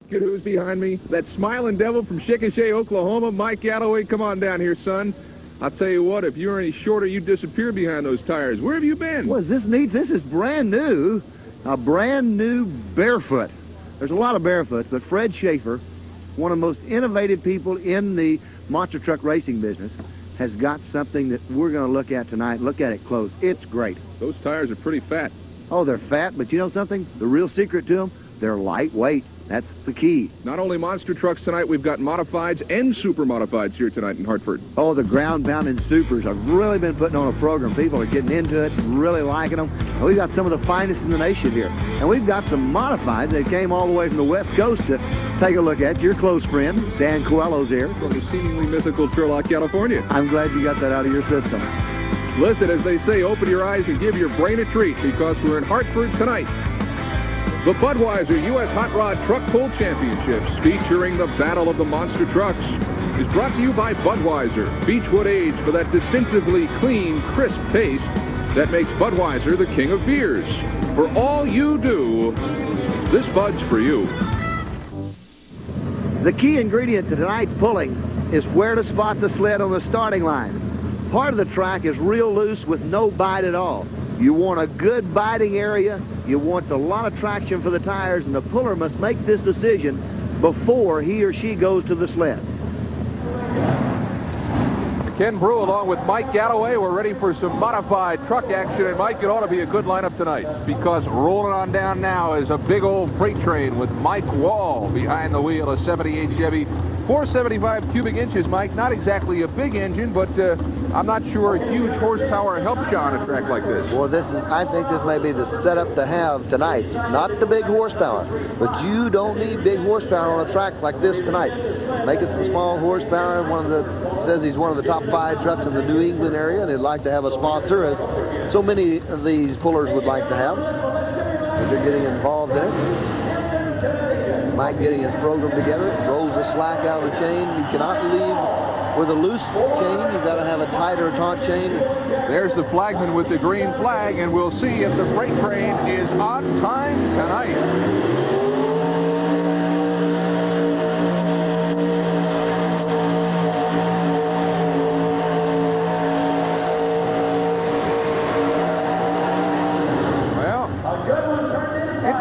Look at who's behind me. That smiling devil from Chickasha, Oklahoma, Mike Galloway. Come on down here, son. I'll tell you what, if you're any shorter, you disappear behind those tires. Where have you been? Well, is this neat? This is brand new. A brand new Barefoot. There's a lot of Barefoots, but Fred Schaefer, one of the most innovative people in the monster truck racing business, has got something that we're going to look at tonight. Look at it close. It's great. Those tires are pretty fat. Oh, they're fat, but you know something? The real secret to them, they're lightweight. That's the key. Not only monster trucks tonight, we've got modifieds and super modifieds here tonight in Hartford. Oh, the ground-bounding supers have really been putting on a program. People are getting into it, really liking them. And we've got some of the finest in the nation here. And we've got some modifieds that came all the way from the West Coast to take a look at. Your close friend, Dan Coelho's here. From the seemingly mythical Turlock, California. I'm glad you got that out of your system. Listen, as they say, open your eyes and give your brain a treat, because we're in Hartford tonight. The Budweiser U.S. Hot Rod Truck Pull Championships, featuring the Battle of the Monster Trucks, is brought to you by Budweiser, Beechwood aged for that distinctively clean, crisp taste that makes Budweiser the king of beers. For all you do, this Bud's for you. The key ingredient to tonight's pulling is where to spot the sled on the starting line. Part of the track is real loose with no bite at all. You want a good biting area, you want a lot of traction for the tires, and the puller must make this decision before he or she goes to the sled. Ken Brew along with Mike Galloway. We're ready for some modified truck action, and Mike, it ought to be a good lineup tonight, because rolling on down now is a big old freight train with Mike Wall behind the wheel, a 78 Chevy, 475 cubic inches, Mike. Not exactly a big engine, but I'm not sure a huge horsepower helps you on a track like this. Well, I think this may be the setup to have tonight. Not the big horsepower, but you don't need big horsepower on a track like this tonight. Make it some small horsepower. Says he's one of the top 5 trucks in the New England area, and he'd like to have a sponsor, as so many of these pullers would like to have. But they're getting involved in it. Mike getting his program together, rolls the slack out of the chain. You cannot leave with a loose chain. You've got to have a tighter taut chain. There's the flagman with the green flag, and we'll see if the freight train is on time tonight.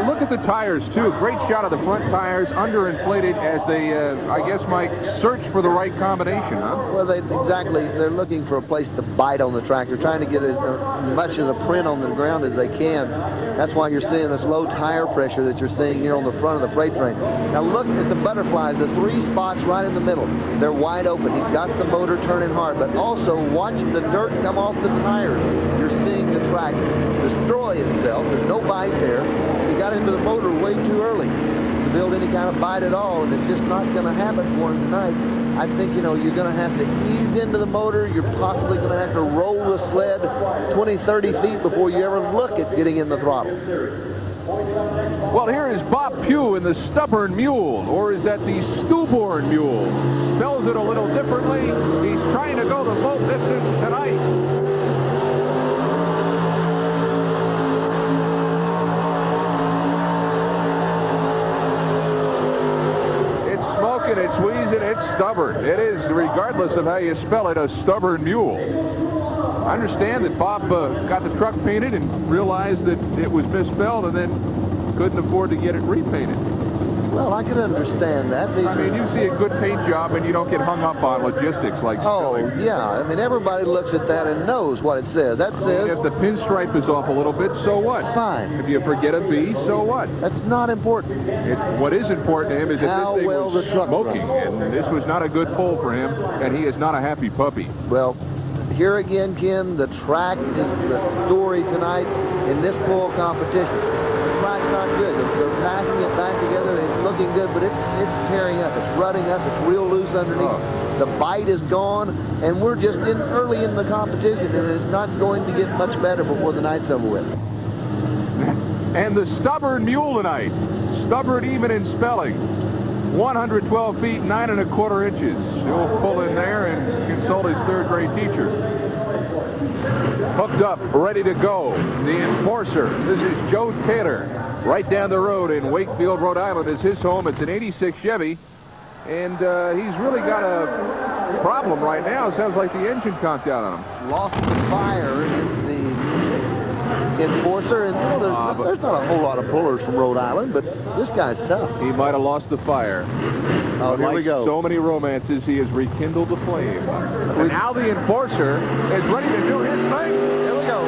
Look at the tires, too. Great shot of the front tires, underinflated as they, I guess, Mike, search for the right combination, huh? Well, they're looking for a place to bite on the track. They're trying to get as much of the print on the ground as they can. That's why you're seeing this low tire pressure that you're seeing here on the front of the freight train. Now look at the butterflies, the 3 spots right in the middle. They're wide open. He's got the motor turning hard, but also watch the dirt come off the tires. You're seeing the track destroy itself. There's no bite there. He got into the motor way too early to build any kind of bite at all, and it's just not going to happen for him tonight. I think, you're going to have to ease into the motor. You're possibly going to have to roll the sled 20, 30 feet before you ever look at getting in the throttle. Well, here is Bob Pugh in the Stubborn Mule, or is that the Stewborn Mule? Spells it a little differently. He's trying to go the full distance tonight. It's wheezing, it's stubborn. It is, regardless of how you spell it, a stubborn mule. I understand that Bob got the truck painted and realized that it was misspelled and then couldn't afford to get it repainted. Well, I can understand that. I mean, you see a good paint job and you don't get hung up on logistics like spelling. Oh, yeah. I mean, everybody looks at that and knows what it says. That says... If the pinstripe is off a little bit, so what? Fine. If you forget a B, so what? That's not important. What is important to him is that this thing was smoking, and this was not a good pull for him, and he is not a happy puppy. Well, here again, Ken, the track is the story tonight in this pull competition. The track's not good. They're passing it back together. It's looking good, but it's tearing up. It's rutting up. It's real loose underneath. Oh. The bite is gone, and we're just early in the competition, and it's not going to get much better before the night's over with. And the Stubborn Mule tonight. Stubborn even in spelling. 112 feet, 9 1/4 inches. He'll pull in there and consult his 3rd grade teacher. Hooked up, ready to go. The enforcer. This is Joe Taylor. Right down the road in Wakefield, Rhode Island is his home. It's an 86 Chevy, and he's really got a problem right now. It sounds like the engine conked out on him. Lost the fire in the Enforcer, and you know, there's not a whole lot of pullers from Rhode Island, but this guy's tough. He might have lost the fire. Oh, here like we go. So many romances, he has rekindled the flame. And now the Enforcer is ready to do his thing. Here we go.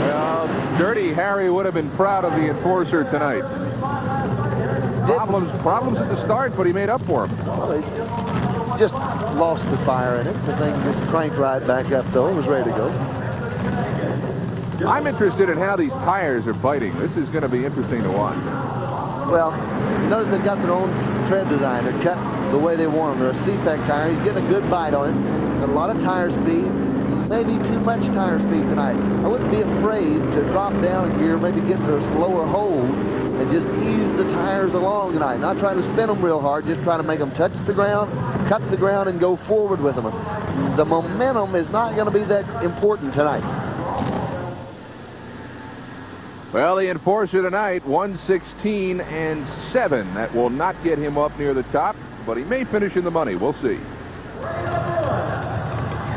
Well, Dirty Harry would have been proud of the Enforcer tonight. Problems at the start, but he made up for them. Well, he just lost the fire in it. The thing just cranked right back up, though. It was ready to go. I'm interested in how these tires are biting. This is going to be interesting to watch. Well, notice they've got their own tread design. They're cut the way they want them. They're a CPAC tire. He's getting a good bite on it. Got a lot of tire speed. Maybe too much tire speed tonight. I wouldn't be afraid to drop down a gear, maybe get to a slower hold, and just ease the tires along tonight. Not trying to spin them real hard, just trying to make them touch the ground, cut the ground, and go forward with them. The momentum is not going to be that important tonight. Well, the Enforcer tonight, 116 and 7. That will not get him up near the top, but he may finish in the money. We'll see.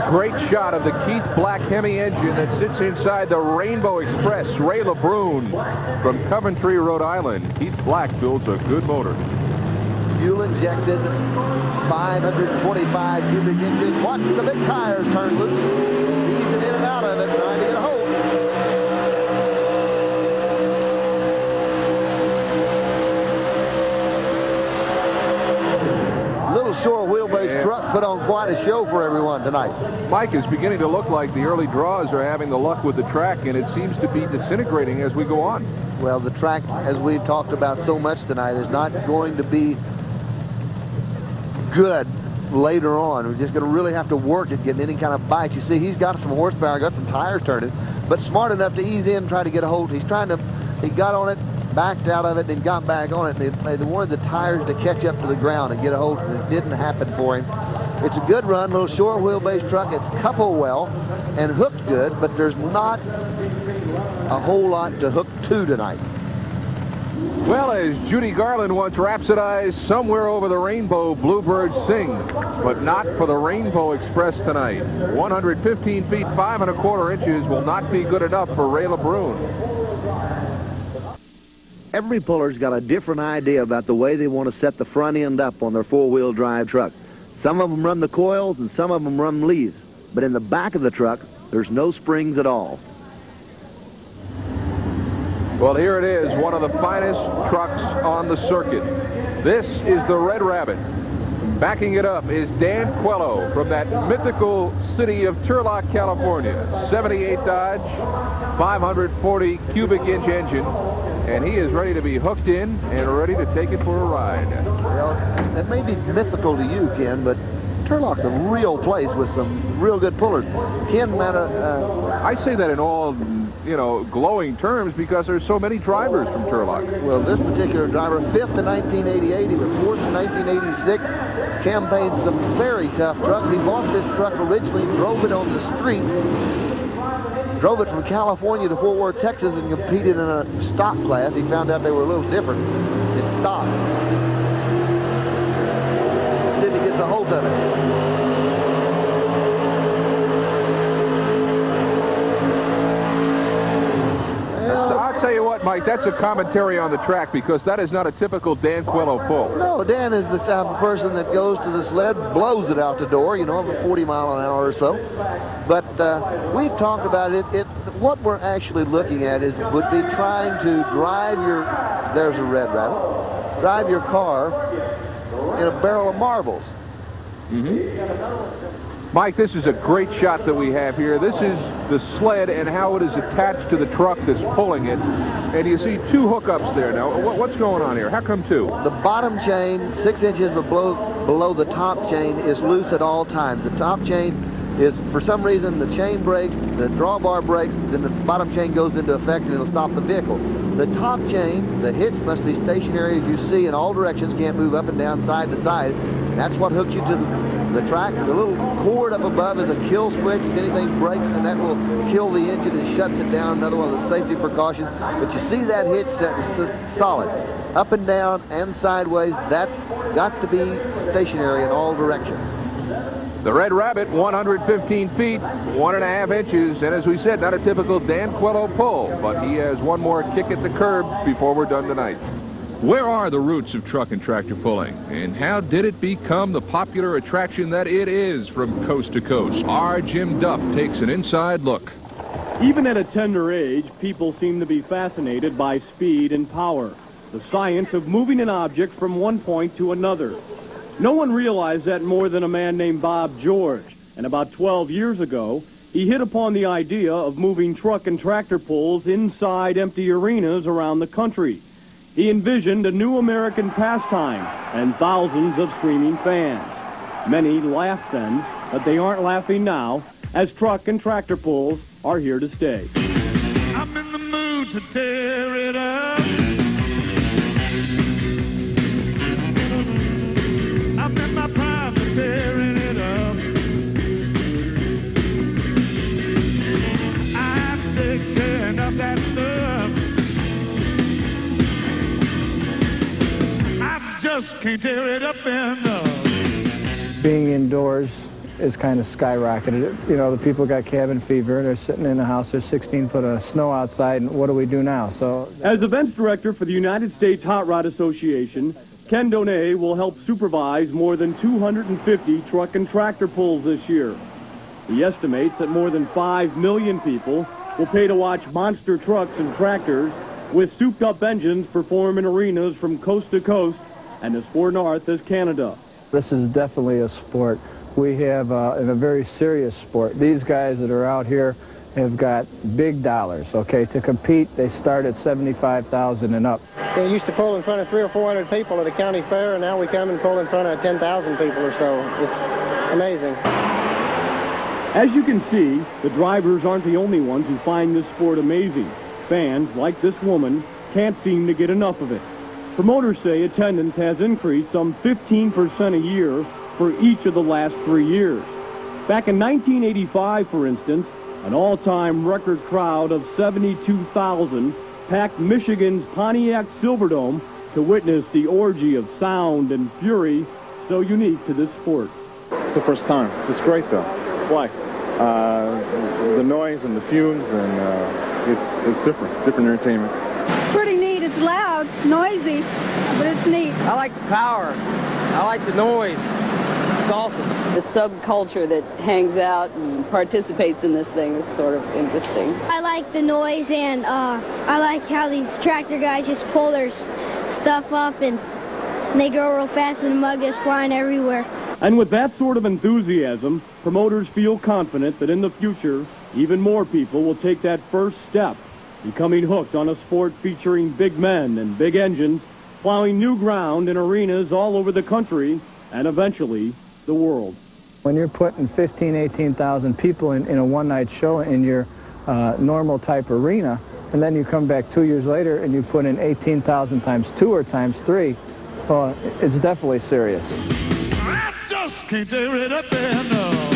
Great shot of the Keith Black Hemi engine that sits inside the Rainbow Express. Ray LeBRUN from Coventry, Rhode Island. Keith Black builds a good motor. Fuel injected, 525 cubic inches. Watch the big tires turn loose. Easing in and out of it, trying to get a hold. Little short wheelbase truck put on quite a show for everyone tonight. Mike, is beginning to look like the early draws are having the luck with the track, and it seems to be disintegrating as we go on. Well, the track, as we've talked about so much tonight, is not going to be good later on. We're just going to really have to work at getting any kind of bite. You see, he's got some horsepower, got some tires turning, but smart enough to ease in, try to get a hold. He got on it, backed out of it, then got back on it. They wanted the tires to catch up to the ground and get a hold, and it didn't happen for him. It's a good run, little short wheelbase truck. It's coupled well and hooked good, but there's not a whole lot to hook to tonight. Well, as Judy Garland once rhapsodized, somewhere over the rainbow, bluebirds sing, but not for the Rainbow Express tonight. 115 feet, 5 1/4 inches will not be good enough for Ray LeBRUN. Every puller's got a different idea about the way they want to set the front end up on their four-wheel drive truck. Some of them run the coils and some of them run leads. But in the back of the truck, there's no springs at all. Well, here it is, one of the finest trucks on the circuit. This is the Red Rabbit. Backing it up is Dan Coelho from that mythical city of Turlock, California. 78 Dodge, 540 cubic inch engine, and he is ready to be hooked in and ready to take it for a ride. Well, that may be mythical to you, Ken, but Turlock's a real place with some real good pullers. Ken, I say that in all, glowing terms because there's so many drivers from Turlock. Well, this particular driver, 5th in 1988, he was 4th in 1986, campaigned some very tough trucks. He bought this truck originally, drove it on the street, drove it from California to Fort Worth, Texas, and competed in a stock class. He found out they were a little different in stock. Sidney gets a hold of it. I'll tell you what, Mike, that's a commentary on the track because that is not a typical Dan Coelho pull. No, Dan is the type of person that goes to the sled, blows it out the door, over 40 mile an hour or so. But we've talked about it. What we're actually looking at would be trying to drive there's a Red Rabbit, drive your car in a barrel of marbles. Mike, this is a great shot that we have here. This is the sled and how it is attached to the truck that's pulling it. And you see two hookups there now. What's going on here? How come two? The bottom chain, 6 inches below the top chain, is loose at all times. The top chain is, for some reason, the chain breaks, the drawbar breaks, then the bottom chain goes into effect and it'll stop the vehicle. The top chain, the hitch must be stationary as you see in all directions, can't move up and down side to side. That's what hooks you to the track. The little cord up above is a kill switch. If anything breaks, then that will kill the engine and shuts it down. Another one of the safety precautions. But you see that hitch set solid. Up and down and sideways, that's got to be stationary in all directions. The Red Rabbit, 115 feet, 1.5 inches, and as we said, not a typical Dan Coelho pull, but he has one more kick at the curb before we're done tonight. Where are the roots of truck and tractor pulling, and how did it become the popular attraction that it is from coast to coast? Our Jim Duff takes an inside look. Even at a tender age, people seem to be fascinated by speed and power, the science of moving an object from one point to another. No one realized that more than a man named Bob George, and about 12 years ago, he hit upon the idea of moving truck and tractor pulls inside empty arenas around the country. He envisioned a new American pastime and thousands of screaming fans. Many laughed then, but they aren't laughing now, as truck and tractor pulls are here to stay. I'm in the mood to tear it up. I'm in my prime for tearing it up. I'm sick tearing up that stuff. I just can't tear it up enough. Being indoors is kind of skyrocketed. You know, the people got cabin fever. They're sitting in the house. There's 16 foot of snow outside, and what do we do now? So, as events director for the United States Hot Rod Association, Ken Donay will help supervise more than 250 truck and tractor pulls this year. He estimates that more than 5 million people will pay to watch monster trucks and tractors with souped-up engines perform in arenas from coast to coast and as far north as Canada. this is definitely a sport. We have in a very serious sport. These guys that are out here have got big dollars, okay? To compete, they start at $75,000 and up. They used to pull in front of 300 or 400 people at a county fair, and now we come and pull in front of 10,000 people or so. It's amazing. As you can see, the drivers aren't the only ones who find this sport amazing. Fans, like this woman, can't seem to get enough of it. Promoters say attendance has increased some 15% a year for each of the last 3 years. Back in 1985, for instance, an all-time record crowd of 72,000 packed Michigan's Pontiac Silverdome to witness the orgy of sound and fury so unique to this sport. It's the first time. It's great, though. Why? The noise and the fumes, and it's different entertainment. Pretty neat. It's loud, noisy, but it's neat. I like the power. I like the noise. It's awesome. The subculture that hangs out and participates in this thing is sort of interesting. I like the noise, and I like how these tractor guys just pull their stuff up and they go real fast and the mud is flying everywhere. And with that sort of enthusiasm, promoters feel confident that in the future, even more people will take that first step, becoming hooked on a sport featuring big men and big engines, plowing new ground in arenas all over the country and eventually the world. When you're putting 15,000, 18,000 people in a one-night show in your normal type arena, and then you come back 2 years later and you put in 18,000 times 2 or times 3, well, it's definitely serious. I just can't tear it up enough.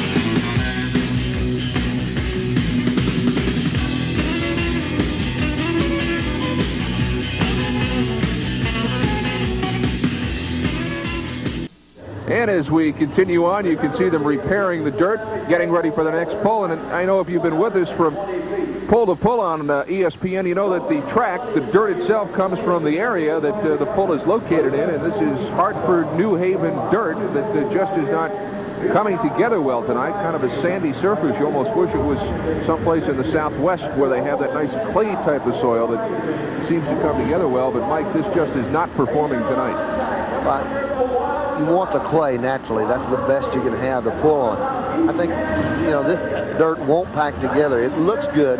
And as we continue on, you can see them repairing the dirt, getting ready for the next pull. And I know if you've been with us from pull to pull on ESPN, you know that the track, the dirt itself, comes from the area that the pull is located in. And this is Hartford, New Haven dirt that just is not coming together well tonight. Kind of a sandy surface. You almost wish it was someplace in the southwest where they have that nice clay type of soil that seems to come together well. But, Mike, this just is not performing tonight. You want the clay naturally. That's the best you can have to pull on. I think, you know, this dirt won't pack together. It looks good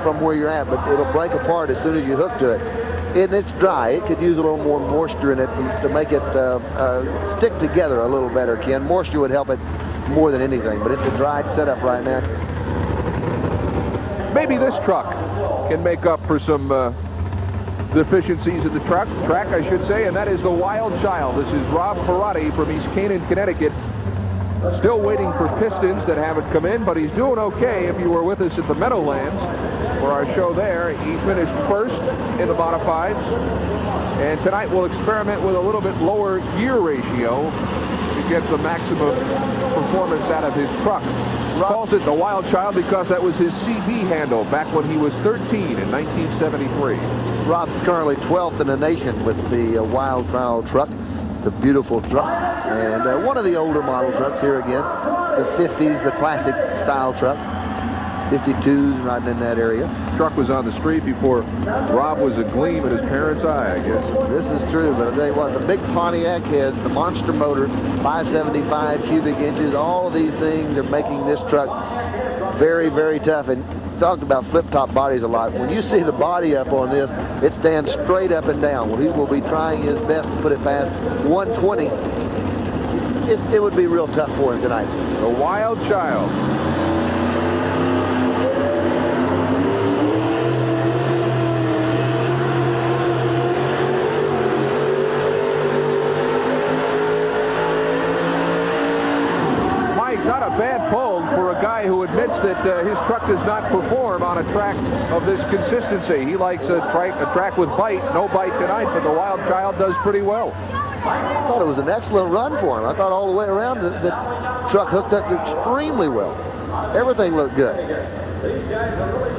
from where you're at, but it'll break apart as soon as you hook to it. And it's dry. It could use a little more moisture in it to make it stick together a little better, Ken. Moisture would help it more than anything, but it's a dried setup right now. Maybe this truck can make up for some deficiencies at the track, I should say, and that is the Wild Child. This is Rob Ferrati from East Canaan, Connecticut. Still waiting for pistons that haven't come in, but he's doing okay. If you were with us at the Meadowlands for our show there, he finished first in the modifieds. And tonight we'll experiment with a little bit lower gear ratio to get the maximum performance out of his truck. Calls it the Wild Child because that was his CB handle back when he was 13 in 1973. Rob's currently 12th in the nation with the Wild Child truck. It's a beautiful truck, and one of the older model trucks here again. The 50s, the classic style truck. 52s riding in that area. Truck was on the street before Rob was a gleam in his parents' eye, I guess. This is true, but I'll tell you what, the big Pontiac heads, the monster motor, 575 cubic inches, all of these things are making this truck very, very tough. And talked about flip-top bodies a lot. When you see the body up on this, it stands straight up and down. Well, he will be trying his best to put it past 120. It would be real tough for him tonight. The Wild Child. Not a bad pull for a guy who admits that his truck does not perform on a track of this consistency. He likes a track with bite. No bite tonight, but the Wild Child does pretty well. I thought it was an excellent run for him. I thought all the way around the truck hooked up extremely well. Everything looked good.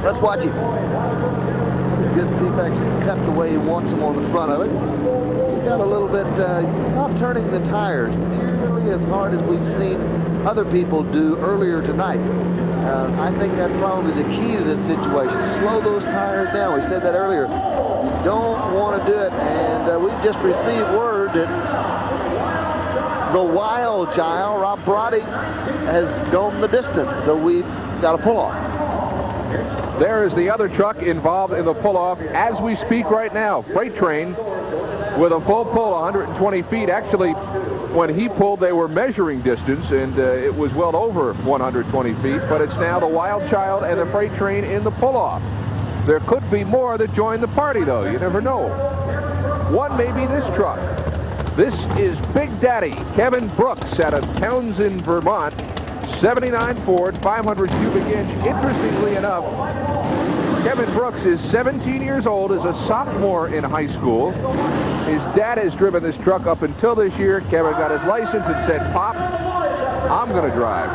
Let's watch him. It's good to see if actually cut the way he wants him on the front of it. He's got a little bit, not turning the tires nearly as hard as we've seen other people do earlier tonight. I think that's probably the key to this situation. Slow those tires down. We said that earlier. You don't want to do it, and we've just received word that the Wild Child, Rob Ferrati, has gone the distance, so we've got to pull off. There is the other truck involved in the pull-off as we speak right now. Freight train with a full pull, 120 feet. Actually, when he pulled, they were measuring distance, and it was well over 120 feet, but it's now the Wild Child and the freight train in the pull-off. There could be more that join the party, though. You never know. One may be this truck. This is Big Daddy, Kevin Brooks, out of Townsend, Vermont. 79 Ford, 500 cubic inch. Interestingly enough, Kevin Brooks is 17 years old, is a sophomore in high school. His dad has driven this truck up until this year. Kevin got his license and said, "Pop, I'm going to drive."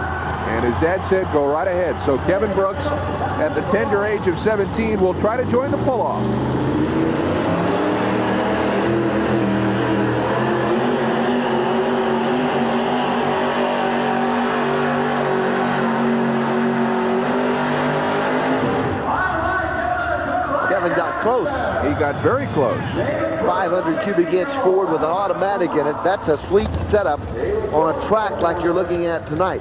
And his dad said, "Go right ahead." So Kevin Brooks, at the tender age of 17, will try to join the pull-off. Got close. He got very close. 500 cubic inch Ford with an automatic in it. That's a sweet setup on a track like you're looking at tonight.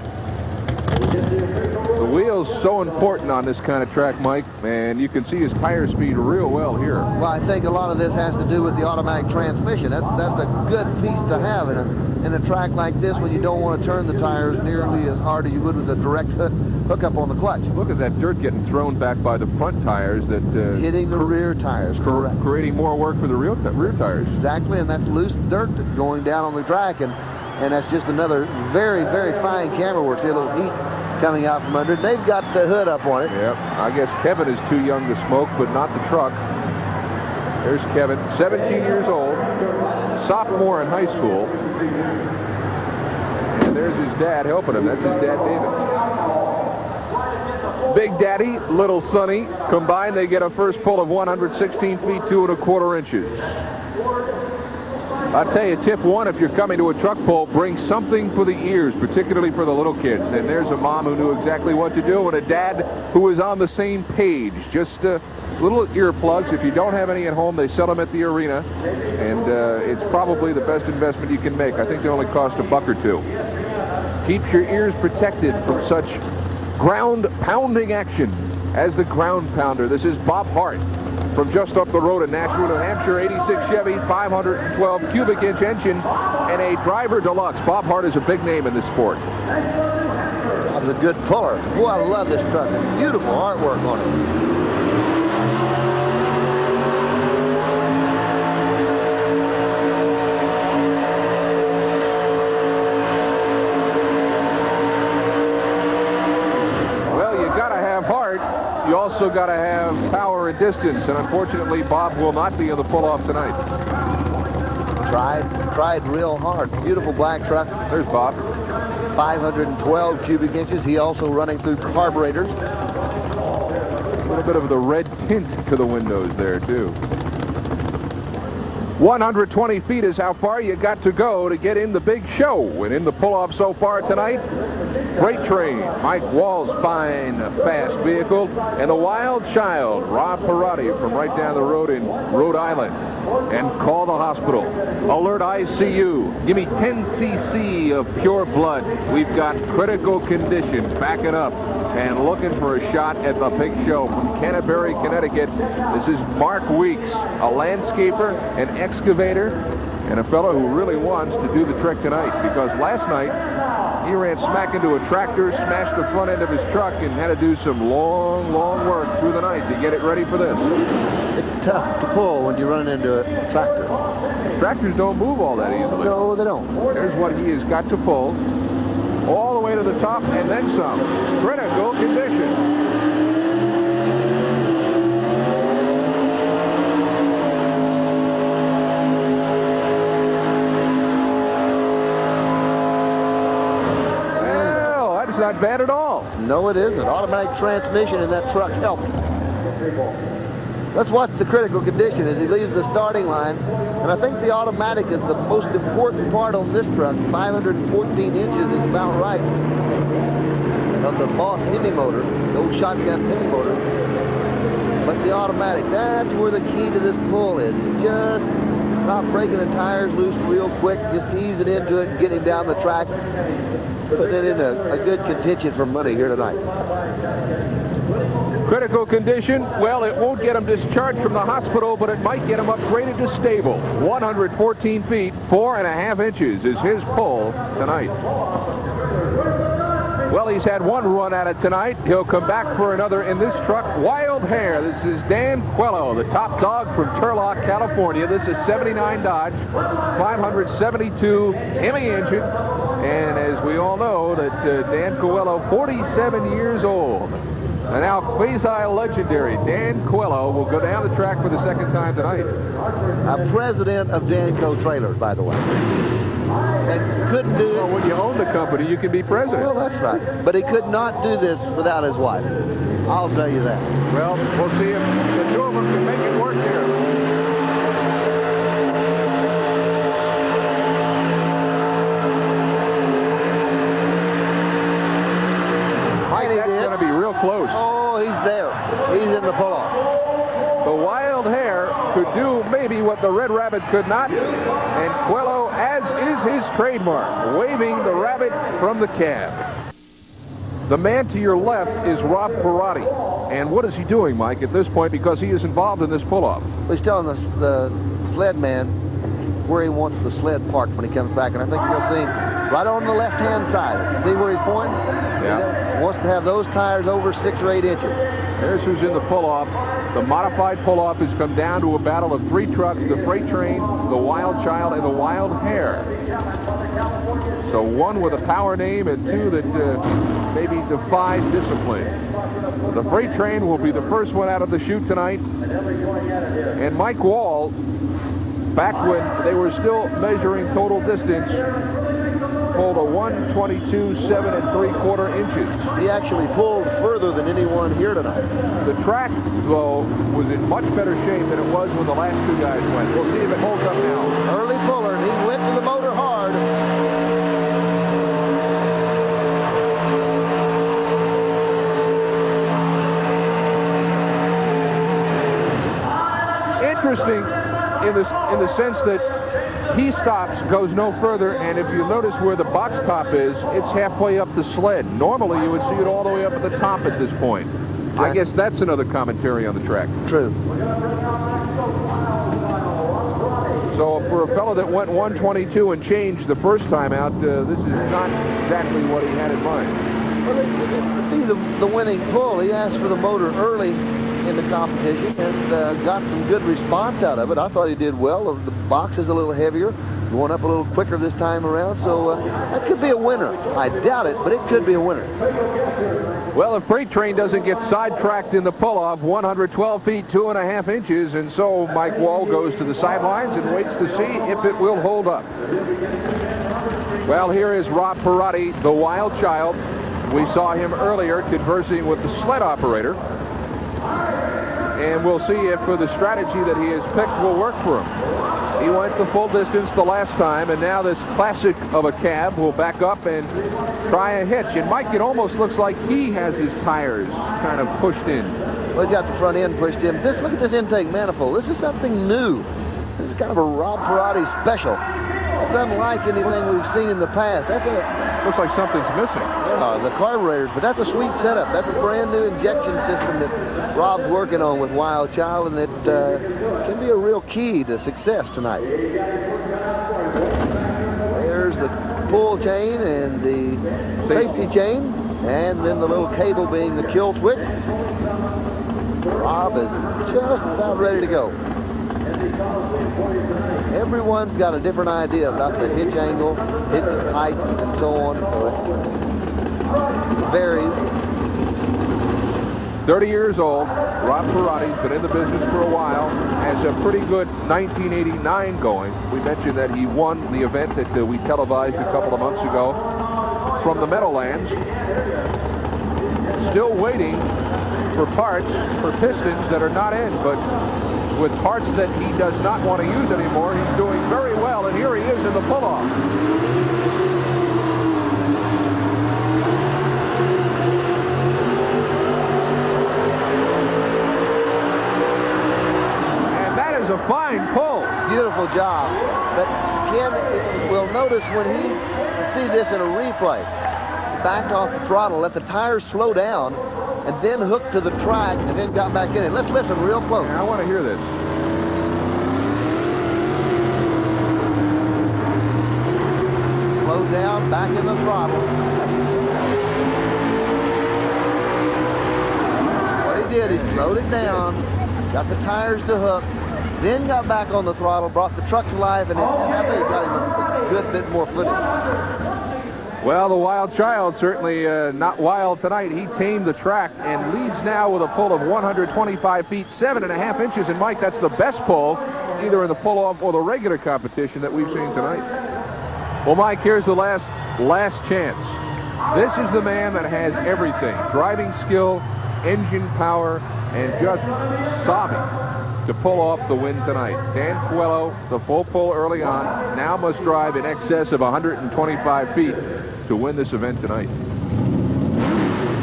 The wheel's so important on this kind of track, Mike, and you can see his tire speed real well here. Well, I think a lot of this has to do with the automatic transmission. That's a good piece to have in a track like this when you don't want to turn the tires nearly as hard as you would with a direct hookup on the clutch. Look at that dirt getting thrown back by the front tires. That hitting the rear tires, correct. Creating more work for the rear tires. Exactly, and that's loose dirt that's going down on the track, and that's just another very, very fine camera work. See a little heat coming out from under it. They've got the hood up on it. Yep, I guess Kevin is too young to smoke, but not the truck. There's Kevin, 17 years old, sophomore in high school. And there's his dad helping him. That's his dad, David. Big Daddy, Little Sonny, combined they get a first pull of 116 feet, 2 1/4 inches. I'll tell you, tip one, if you're coming to a truck pull, bring something for the ears, particularly for the little kids. And there's a mom who knew exactly what to do, and a dad who was on the same page. Just little earplugs. If you don't have any at home, they sell them at the arena, and it's probably the best investment you can make. I think they only cost $1 or $2. Keeps your ears protected from such ground pounding action as the ground pounder. This is Bob Hart from just up the road in Nashua, New Hampshire. 86 Chevy, 512 cubic inch engine, and a driver deluxe. Bob Hart is a big name in this sport. That was a good puller. Boy, I love this truck. Beautiful artwork on it. you also got to have power and distance, and unfortunately, Bob will not be in the pull-off tonight. Tried real hard. Beautiful black truck. There's Bob. 512 cubic inches. He also running through carburetors. A little bit of the red tint to the windows there, too. 120 feet is how far you got to go to get in the big show. And in the pull-off so far tonight, Freight Train, Mike Wall's fine, fast vehicle, and the Wild Child, Rob Parati from right down the road in Rhode Island. And Call the Hospital. Alert ICU. Give me 10 cc of pure blood. We've got critical conditions backing up and looking for a shot at the big show from Canterbury, Connecticut. This is Mark Weeks, a landscaper, an excavator, and a fellow who really wants to do the trick tonight, because last night he ran smack into a tractor, smashed the front end of his truck, and had to do some long work through the night to get it ready for this. It's tough to pull when you're running into a tractor. Tractors don't move all that easily. No, they don't. There's what he has got to pull. All the way to the top and then some. Critical condition. Well, that's not bad at all. No, it isn't. Automatic transmission in that truck helped. Let's watch the critical condition as he leaves the starting line. And I think the automatic is the most important part on this truck. 514 inches is about right. Of the Boss Hemi motor, the old shotgun Hemi motor. But the automatic, that's where the key to this pull is. Just stop breaking the tires loose real quick. Just ease it into it and get him down the track. Put it in a good contention for money here tonight. Critical condition, well, it won't get him discharged from the hospital, but it might get him upgraded to stable. 114 feet, 4.5 inches is his pull tonight. Well, he's had one run at it tonight. He'll come back for another in this truck. Wild Hair. This is Dan Coelho, the top dog from Turlock, California. This is 79 Dodge, 572 Hemi engine. And as we all know, that Dan Coelho, 47 years old. And now quasi-legendary Dan Coelho will go down the track for the second time tonight. A president of Danco Trailers, by the way. And couldn't do it. Well, when you own the company, you can be president. Well, that's right. But he could not do this without his wife. I'll tell you that. Well, we'll see if the two of them can make it work here. Be real close. Oh, he's there. He's in the pull-off. The Wild Hair could do maybe what the Red Rabbit could not. And Coelho, as is his trademark, waving the rabbit from the cab. The man to your left is Rob Parati. And what is he doing, Mike, at this point, because he is involved in this pull-off? He's telling the sled man where he wants the sled parked when he comes back. And I think you'll see him right on the left-hand side. See where he's pointing? Yeah. He wants to have those tires over 6 or 8 inches. There's who's in the pull-off. The modified pull-off has come down to a battle of 3 trucks, the Freight Train, the Wild Child, and the Wild Hair. So one with a power name and 2 that maybe defies discipline. The Freight Train will be the first one out of the chute tonight. And Mike Wall, back when they were still measuring total distance, pulled a 122, 7 3/4 inches. He actually pulled further than anyone here tonight. The track, though, was in much better shape than it was when the last 2 guys went. We'll see if it holds up now. Early puller, and he went to the motor hard. Interesting in the sense that he stops, goes no further, and if you notice where the box top is, it's halfway up the sled. Normally, you would see it all the way up at the top at this point. I guess that's another commentary on the track. True. So for a fellow that went 122 and changed the first time out, this is not exactly what he had in mind. Well, it be the winning pull. He asked for the motor early in the competition and got some good response out of it. I thought he did well. The box is a little heavier, going up a little quicker this time around, so that could be a winner. I doubt it, but it could be a winner. Well, the freight train doesn't get sidetracked in the pull-off, 112 feet, 2.5 inches, and so Mike Wall goes to the sidelines and waits to see if it will hold up. Well, here is Rob Perotti, the wild child. We saw him earlier conversing with the sled operator. And we'll see if the strategy that he has picked will work for him. He went the full distance the last time, and now this classic of a cab will back up and try a hitch. And Mike, it almost looks like he has his tires kind of pushed in. Well, he's got the front end pushed in. Look at this intake manifold. This is something new. This is kind of a Rob Perotti special. It's unlike anything we've seen in the past. Looks like something's missing. The carburetors, but that's a sweet setup. That's a brand new injection system that Rob's working on with Wild Child, and that can be a real key to success tonight. There's the pull chain and the safety chain, and then the little cable being the kill switch. Rob is just about ready to go. Everyone's got a different idea about the hitch angle, hitch height, and so on. So it varies. 30 years old, Rob Perotti's been in the business for a while, has a pretty good 1989 going. We mentioned that he won the event that we televised a couple of months ago from the Meadowlands. Still waiting for parts for pistons that are not in, but with parts that he does not want to use anymore, he's doing very well, and here he is in the pull-off. And that is a fine pull. Beautiful job. But Ken will notice when he see this in a replay, backed off the throttle, let the tires slow down, and then hooked to the track, and then got back in it. Let's listen real close. I want to hear this. Slow down, back in the throttle. What he did, he slowed it down, got the tires to hook, then got back on the throttle, brought the truck to life, and I think he got him a good bit more footage. Well, the Wild Child certainly not wild tonight. He tamed the track and leads now with a pull of 125 feet, 7.5 inches. And, Mike, that's the best pull either in the pull-off or the regular competition that we've seen tonight. Well, Mike, here's the last chance. This is the man that has everything. Driving skill, engine power, and just sobbing to pull off the win tonight. Dan Coelho, the full pull early on, now must drive in excess of 125 feet to win this event tonight.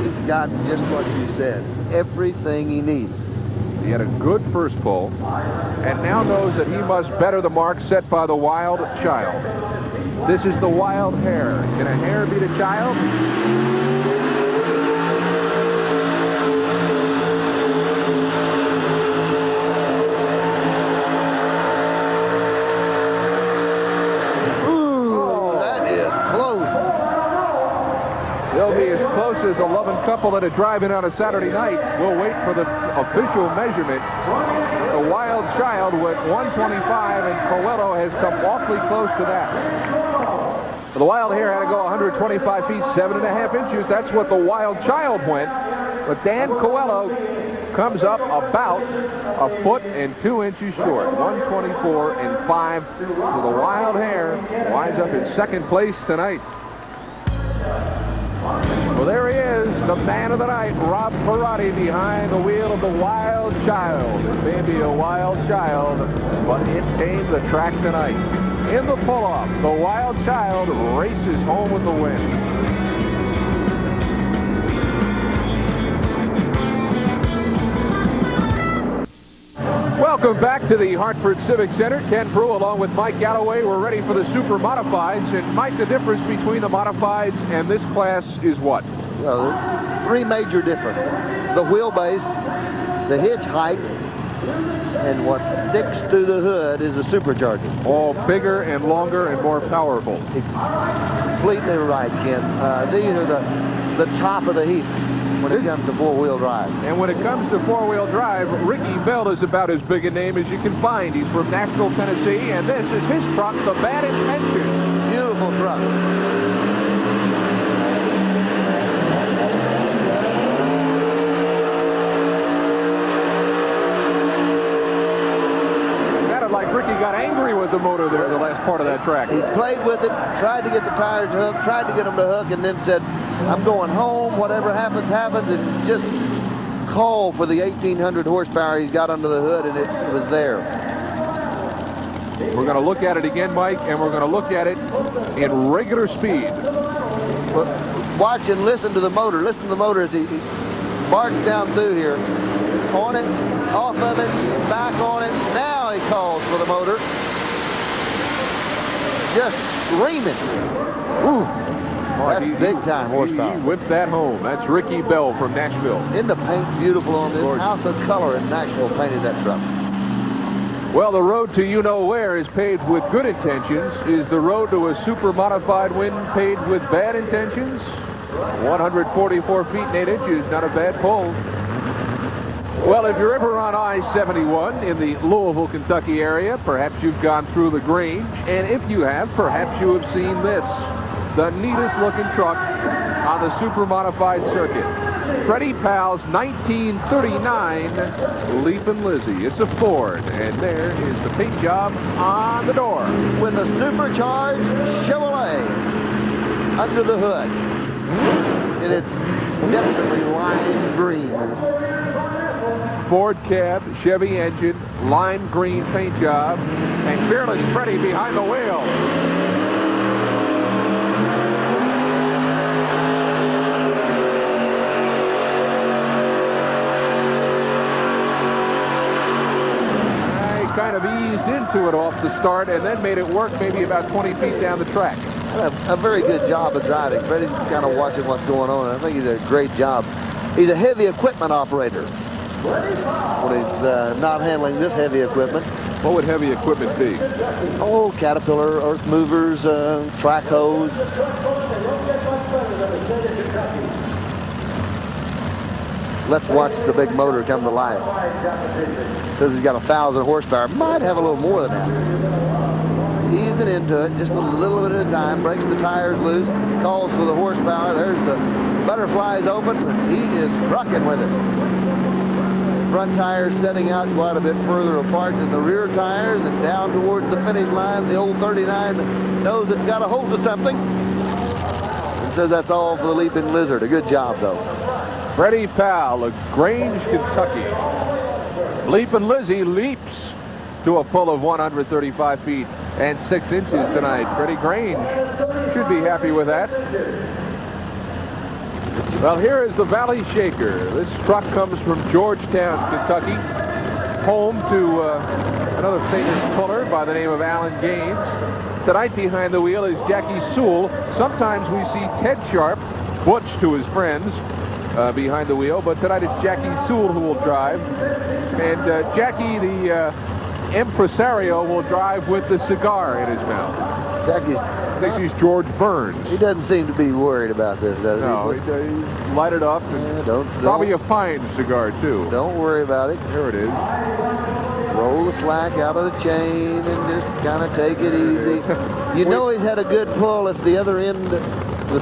He's got just what you said, everything he needs. He had a good first pull, and now knows that he must better the mark set by the Wild Child. This is the Wild Hare. Can a hare beat a child? They'll be as close as a loving couple that are driving on a Saturday night. We'll wait for the official measurement. The Wild Child went 125, and Coelho has come awfully close to that. The Wild Hare had to go 125 feet, 7.5 inches. That's what the Wild Child went. But Dan Coelho comes up about 1 foot and 2 inches short. 124 and 5 to the Wild Hare. Winds up in second place tonight. Well, there he is, the man of the night, Rob Perotti, behind the wheel of the Wild Child. It may be a wild child, but it tamed the track tonight. In the pull-off, the Wild Child races home with the win. Welcome back to the Hartford Civic Center. Ken Prue along with Mike Galloway. We're ready for the Super Modifieds. And Mike, the difference between the Modifieds and this class is what? Well, there's three major differences. The wheelbase, the hitch height, and what sticks to the hood is a supercharger. All bigger and longer and more powerful. Completely right, Ken. These are the top of the heap. when it comes to four-wheel drive. And when it comes to four-wheel drive, Ricky Bell is about as big a name as you can find. He's from Nashville, Tennessee, and this is his truck, the Bad Intention. Beautiful truck. Ricky got angry with the motor there the last part of that track. He played with it, tried to get the tires hooked, tried to get them to hook, and then said, I'm going home, whatever happens, happens, and just called for the 1,800 horsepower he's got under the hood, and it was there. We're going to look at it again, Mike, and we're going to look at it in regular speed. But watch and listen to the motor. Listen to the motor as he barks down through here. On it, off of it, back on it. Now he calls for the motor. Just screaming. Ooh, that's big time horsepower. He whipped that home. That's Ricky Bell from Nashville. Isn't the paint beautiful on this? House of Color in Nashville painted that truck. Well, the road to you-know-where is paved with good intentions. Is the road to a super modified win paved with bad intentions? 144 feet and 8 inches, not a bad pull. Well, if you're ever on I-71 in the Louisville, Kentucky area, perhaps you've gone through LaGrange, and if you have, perhaps you have seen this, the neatest looking truck on the super modified circuit. Freddie Powell's 1939 LEAPIN LIZZY. It's a Ford, and there is the paint job on the door. With a supercharged Chevrolet under the hood. And it's definitely lime green. Ford cab, Chevy engine, lime green paint job, and fearless Freddie behind the wheel. I kind of eased into it off the start and then made it work maybe about 20 feet down the track. A very good job of driving. Freddie's kind of watching what's going on. I think he did a great job. He's a heavy equipment operator. When he's not handling this heavy equipment. What would heavy equipment be? Oh, Caterpillar, earth movers, track hose. Let's watch the big motor come to life. Says he's got 1,000 horsepower. Might have a little more than that. Easing into it, just a little bit at a time. Breaks the tires loose. Calls for the horsepower. There's the butterflies open. He is trucking with it. Front tires setting out quite a bit further apart than the rear tires, and down towards the finish line, the old 39 knows it's got a hold of something. And says that's all for the Leaping Lizard. A good job, though. Freddie Powell, LaGrange, Kentucky. Leapin' Lizzy leaps to a pull of 135 feet and 6 inches tonight. Freddie Grange should be happy with that. Well, here is the Valley Shaker. This truck comes from Georgetown, Kentucky, home to another famous puller by the name of Alan Gaines. Tonight behind the wheel is Jackie Sewell. Sometimes we see Ted Sharp, Butch to his friends, behind the wheel, but tonight it's Jackie Sewell who will drive. And Jackie, the impresario, will drive with the cigar in his mouth. Jackie, I think he's George Burns. He doesn't seem to be worried about this, does he? No, he light it up. And probably a fine cigar, too. Don't worry about it. Here it is. Roll the slack out of the chain and just kind of take it easy. You know he's had a good pull if the other end the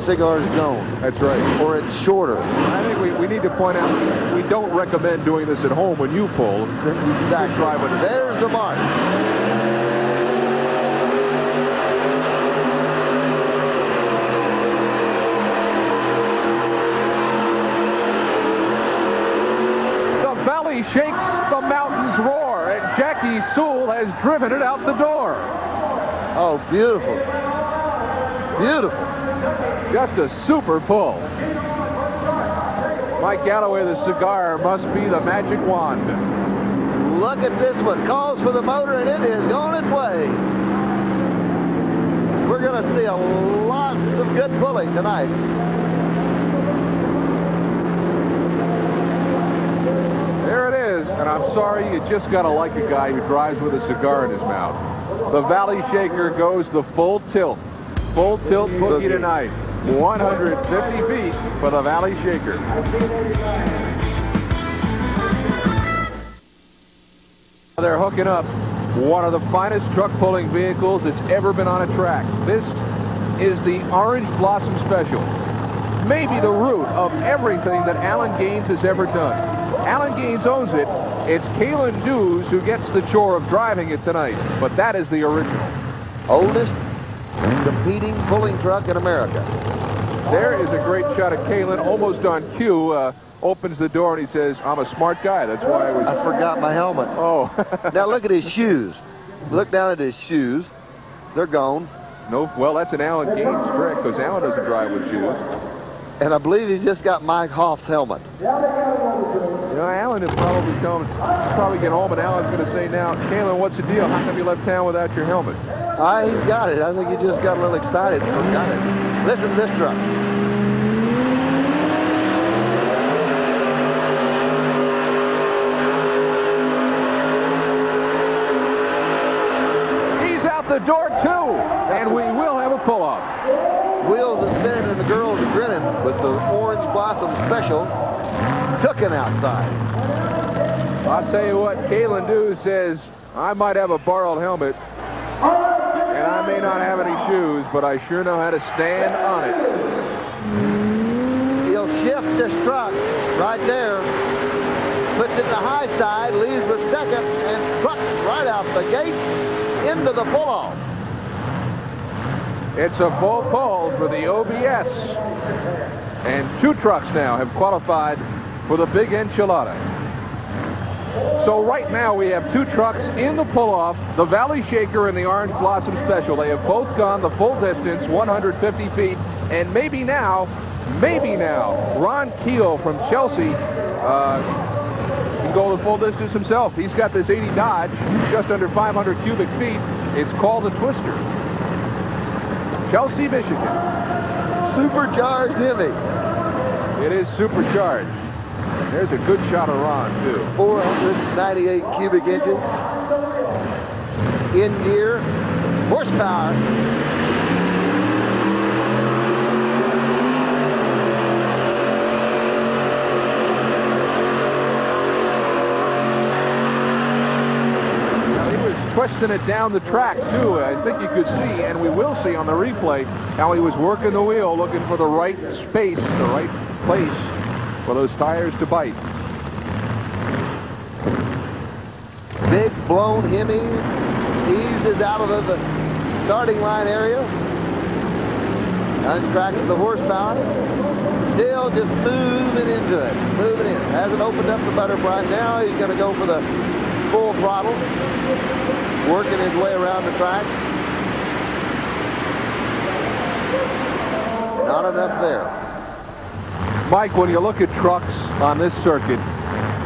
cigar's gone. That's right. Or it's shorter. I think we need to point out we don't recommend doing this at home when you pull. Exactly. Drive with it. There's the mark. The valley shakes, the mountains roar, and Jackie Sewell has driven it out the door. Oh, beautiful. Beautiful. Just a super pull. Mike Galloway, the cigar must be the magic wand. Look at this one. Calls for the motor, and it is on its way. We're going to see a lot of good pulling tonight. There it is, and I'm sorry, you just got to like a guy who drives with a cigar in his mouth. The Valley Shaker goes the full tilt. Full tilt boogie tonight. 150 feet for the Valley Shaker. They're hooking up one of the finest truck pulling vehicles that's ever been on a track. This is the Orange Blossom Special. Maybe the root of everything that Alan Gaines has ever done. Alan Gaines owns it. It's KAELIN News who gets the chore of driving it tonight, but that is the original. Oldest competing pulling truck in America. There is a great shot of KAELIN almost on cue. Opens the door and he says, "I'm a smart guy. That's why I forgot my helmet." Oh. Now look at his shoes. Look down at his shoes. They're gone. No, well, that's an Alan Gaines trick because Alan doesn't drive with shoes. And I believe he's just got Mike Hoff's helmet. You know, Alan will probably get home and Alan's going to say now, "KAELIN, what's the deal? How come you left town without your helmet?" He's got it. I think he just got a little excited and forgot it. Listen to this truck. The door too, and we will have a pull-off. Wheels are spinning and the girls are grinning with the Orange Blossom Special cooking outside. I'll tell you what, KAELIN News says, "I might have a borrowed helmet, and I may not have any shoes, but I sure know how to stand on it." He'll shift this truck right there, puts it in the high side, leaves the second, and trucks right out the gate into the pull-off. It's a full pull for the OBS. And 2 trucks now have qualified for the big enchilada. So right now we have 2 trucks in the pull-off, the Valley Shaker and the Orange Blossom Special. They have both gone the full distance, 150 feet. And maybe now, Ron Keel from Chelsea can go the full distance himself. He's got this 80 Dodge, just under 500 cubic feet. It's called a Twister. Chelsea, Michigan. Supercharged Hemi. It is supercharged. There's a good shot of Ron, too. 498 cubic inches. In gear. Horsepower. Twisting it down the track, too. I think you could see, and we will see on the replay, how he was working the wheel, looking for the right space, the right place for those tires to bite. Big blown Hemi. Eases out of the starting line area. Untracks the horsepower. Still just moving into it. Moving in. Hasn't opened up the butterfly. Now he's going to go for the full throttle. Working his way around the track. Not enough there. Mike, when you look at trucks on this circuit,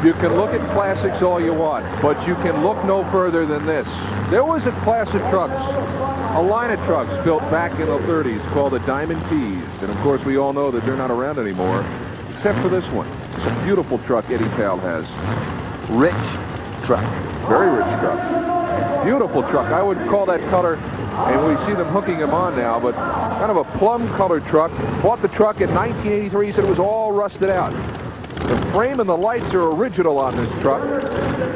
you can look at classics all you want, but you can look no further than this. There was a class of trucks, a line of trucks built back in the 30s called the Diamond T's. And of course, we all know that they're not around anymore, except for this one. It's a beautiful truck Eddie Powell has. Rich truck. Very rich truck. Beautiful truck. I would call that color, and we see them hooking him on now, but kind of a plum-colored truck. Bought the truck in 1983. He said it was all rusted out. The frame and the lights are original on this truck.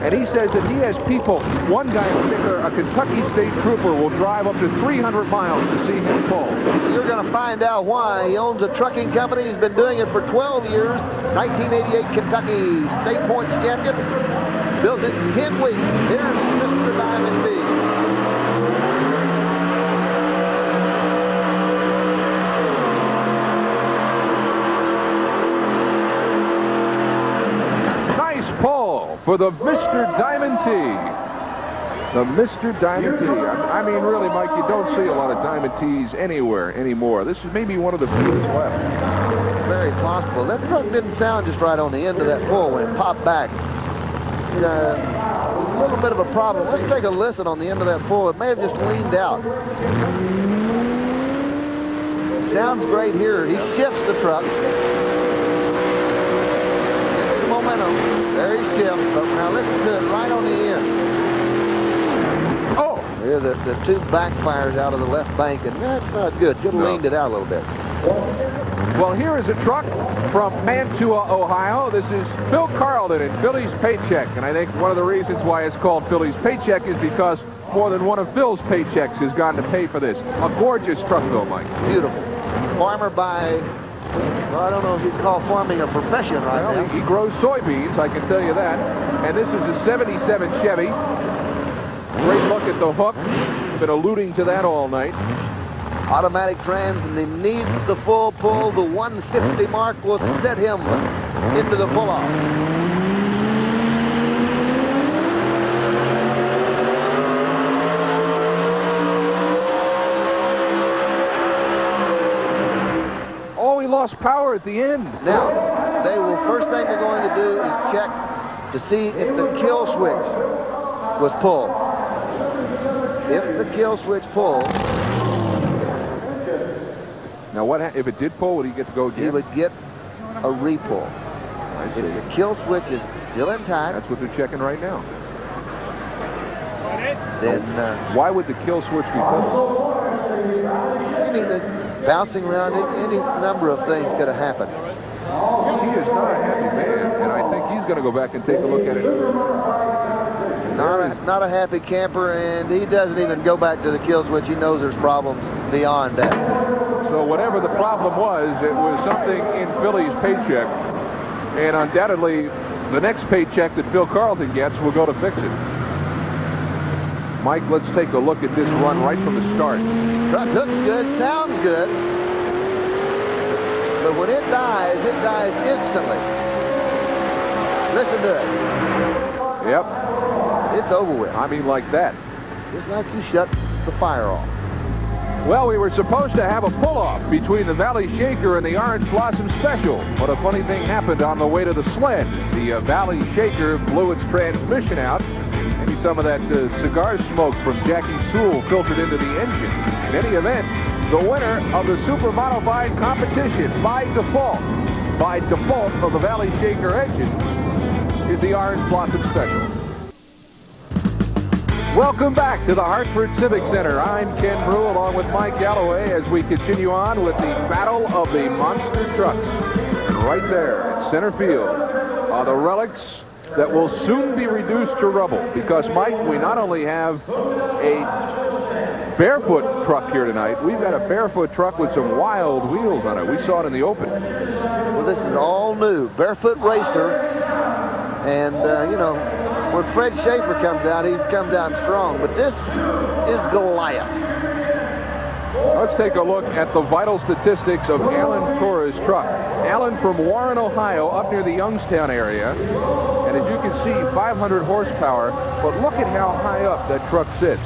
And he says that he has people, one guy in particular, a Kentucky State Trooper, will drive up to 300 miles to see him pull. You're going to find out why. He owns a trucking company. He's been doing it for 12 years. 1988 Kentucky State Points champion. Built it in 10 weeks. Here's Mr. Diamond B. Nice pull for the Mr. Diamond T. The Mr. Diamond T. I mean, really, Mike, you don't see a lot of Diamond T's anywhere anymore. This is maybe one of the few that's left. Very possible. That truck didn't sound just right on the end of that pull when it popped back. A little bit of a problem. Let's take a listen on the end of that pull. It may have just leaned out. Sounds great here. He shifts the truck. Gets the momentum. There he shifts. But now listen to it right on the end. Oh! Here the two backfires out of the left bank, and that's not good. Should have leaned it out a little bit. Well, here is a truck from Mantua, Ohio. This is Phil Carlton and Philly's Paycheck. And I think one of the reasons why it's called Philly's Paycheck is because more than one of Phil's paychecks has gone to pay for this. A gorgeous truck, though, Mike. Beautiful. Farmer by, well, I don't know if you'd call farming a profession right now. He grows soybeans, I can tell you that. And this is a 77 Chevy. Great look at the hook. Been alluding to that all night. Automatic trans, and he needs the full pull. The 150 mark will set him into the pull-off. Oh, he lost power at the end. Now, first thing they're going to do is check to see if the kill switch was pulled. If the kill switch pulled, now, if it did pull, would he get to go again? He would get a repull. If the kill switch is still intact. That's what they're checking right now. Then why would the kill switch be pulled? Bouncing around, any number of things could have happened. He is not a happy man, and I think he's going to go back and take a look at it. Not a happy camper, and he doesn't even go back to the kill switch. He knows there's problems beyond that. So whatever the problem was, it was something in Philly's paycheck. And undoubtedly, the next paycheck that Phil Carlton gets will go to fix it. Mike, let's take a look at this run right from the start. Truck looks good, sounds good. But when it dies instantly. Listen to it. Yep. It's over with. I mean, like that. Just like you shut the fire off. Well, we were supposed to have a pull-off between the Valley Shaker and the Orange Blossom Special, but a funny thing happened on the way to the sled. The Valley Shaker blew its transmission out. Maybe some of that cigar smoke from Jackie Sewell filtered into the engine. In any event, the winner of the Super Modified competition by default of the Valley Shaker engine is the Orange Blossom Special. Welcome back to the Hartford Civic Center. I'm Ken Brew along with Mike Galloway as we continue on with the Battle of the Monster Trucks. And right there in center field are the relics that will soon be reduced to rubble. Because, Mike, we not only have a barefoot truck here tonight, we've got a barefoot truck with some wild wheels on it. We saw it in the open. Well, this is all new. Barefoot racer. And, you know, when Fred Schaefer comes out, he comes out strong. But this is Goliath. Let's take a look at the vital statistics of Alan Torres' truck. Alan from Warren, Ohio, up near the Youngstown area. And as you can see, 500 horsepower. But look at how high up that truck sits.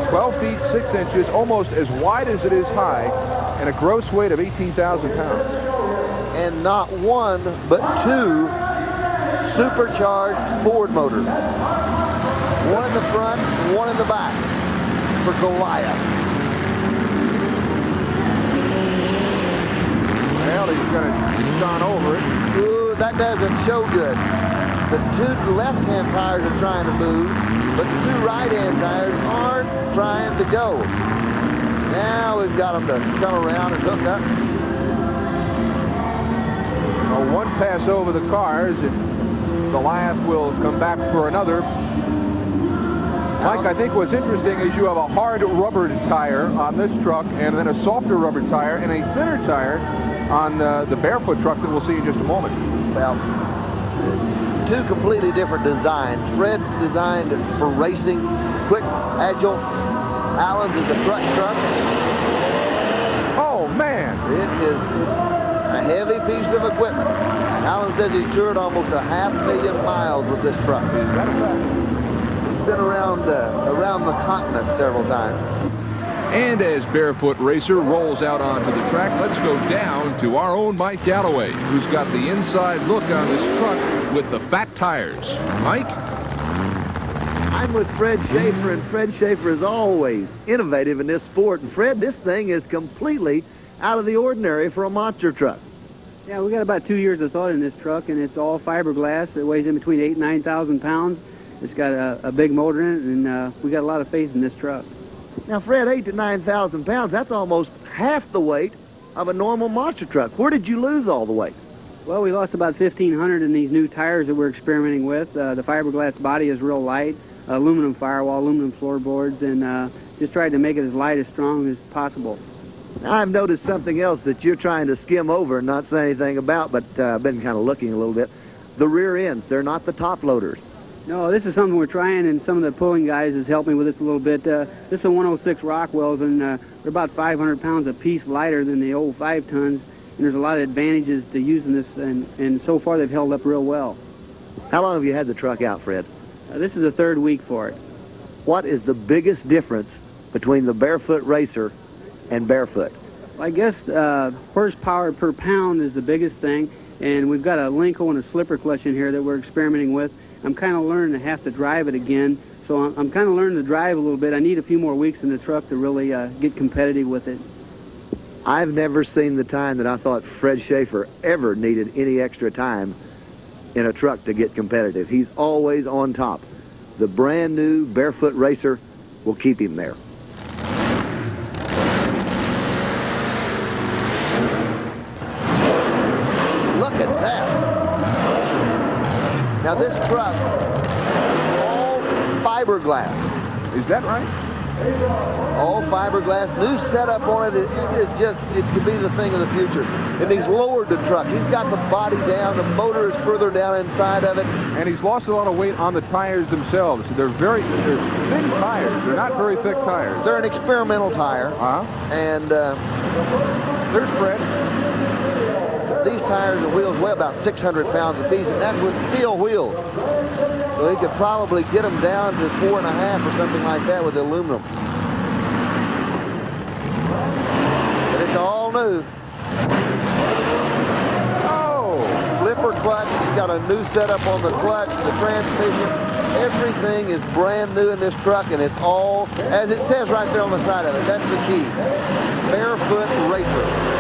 12 feet, 6 inches, almost as wide as it is high, and a gross weight of 18,000 pounds. And not one, but two supercharged Ford motors. One in the front, one in the back for Goliath. Well, he's going to shine over it. Ooh, that doesn't show good. The two left-hand tires are trying to move, but the two right-hand tires aren't trying to go. Now we've got them to come around and hook up. Well, one pass over the cars, and Goliath will come back for another. Mike, I think what's interesting is you have a hard rubber tire on this truck and then a softer rubber tire and a thinner tire on the barefoot truck that we'll see in just a moment. Well, two completely different designs. Fred's designed for racing, quick, agile. Alan's is a truck. Oh, man. It is a heavy piece of equipment. Alan says he's toured almost 500,000 miles with this truck. Is that a fact? He's been around the continent several times. And as Barefoot Racer rolls out onto the track, let's go down to our own Mike Galloway, who's got the inside look on this truck with the fat tires. Mike? I'm with Fred Schaefer, and Fred Schaefer is always innovative in this sport. And Fred, this thing is completely out of the ordinary for a monster truck. Yeah, we got about 2 years of thought in this truck, and it's all fiberglass. It weighs in between 8,000 and 9,000 pounds. It's got a big motor in it, and we got a lot of faith in this truck. Now, Fred, 8,000 to 9,000 pounds, that's almost half the weight of a normal monster truck. Where did you lose all the weight? Well, we lost about 1,500 in these new tires that we're experimenting with. The fiberglass body is real light, aluminum firewall, aluminum floorboards, and just tried to make it as light, as strong as possible. I've noticed something else that you're trying to skim over and not say anything about, but I've been kind of looking a little bit. The rear ends, they're not the top loaders. No, this is something we're trying, and some of the pulling guys has helped me with this a little bit. This is a 106 Rockwells, and they're about 500 pounds a piece lighter than the old 5 tons. And there's a lot of advantages to using this, and so far they've held up real well. How long have you had the truck out, Fred? This is the 3rd week for it. What is the biggest difference between the barefoot racer and barefoot? Well, I guess horsepower per pound is the biggest thing, and we've got a Linko and a slipper clutch in here that we're experimenting with. I'm kind of learning to have to drive it again, so I'm kind of learning to drive a little bit. I need a few more weeks in the truck to really get competitive with it. I've never seen the time that I thought Fred Schaefer ever needed any extra time in a truck to get competitive. He's always on top. The brand new barefoot racer will keep him there. Look at that. Now this truck is all fiberglass. Is that right? All fiberglass, new setup on it. It could be the thing of the future. And he's lowered the truck. He's got the body down. The motor is further down inside of it. And he's lost a lot of weight on the tires themselves. They're thin tires. They're not very thick tires. They're an experimental tire. And there's Fred. These tires and wheels weigh about 600 pounds apiece, and that's with steel wheels. So he could probably get them down to 4.5 or something like that with aluminum. But it's all new. Oh! Slipper clutch. He's got a new setup on the clutch, the transmission. Everything is brand new in this truck, and it's all, as it says right there on the side of it, that's the key. Barefoot racer.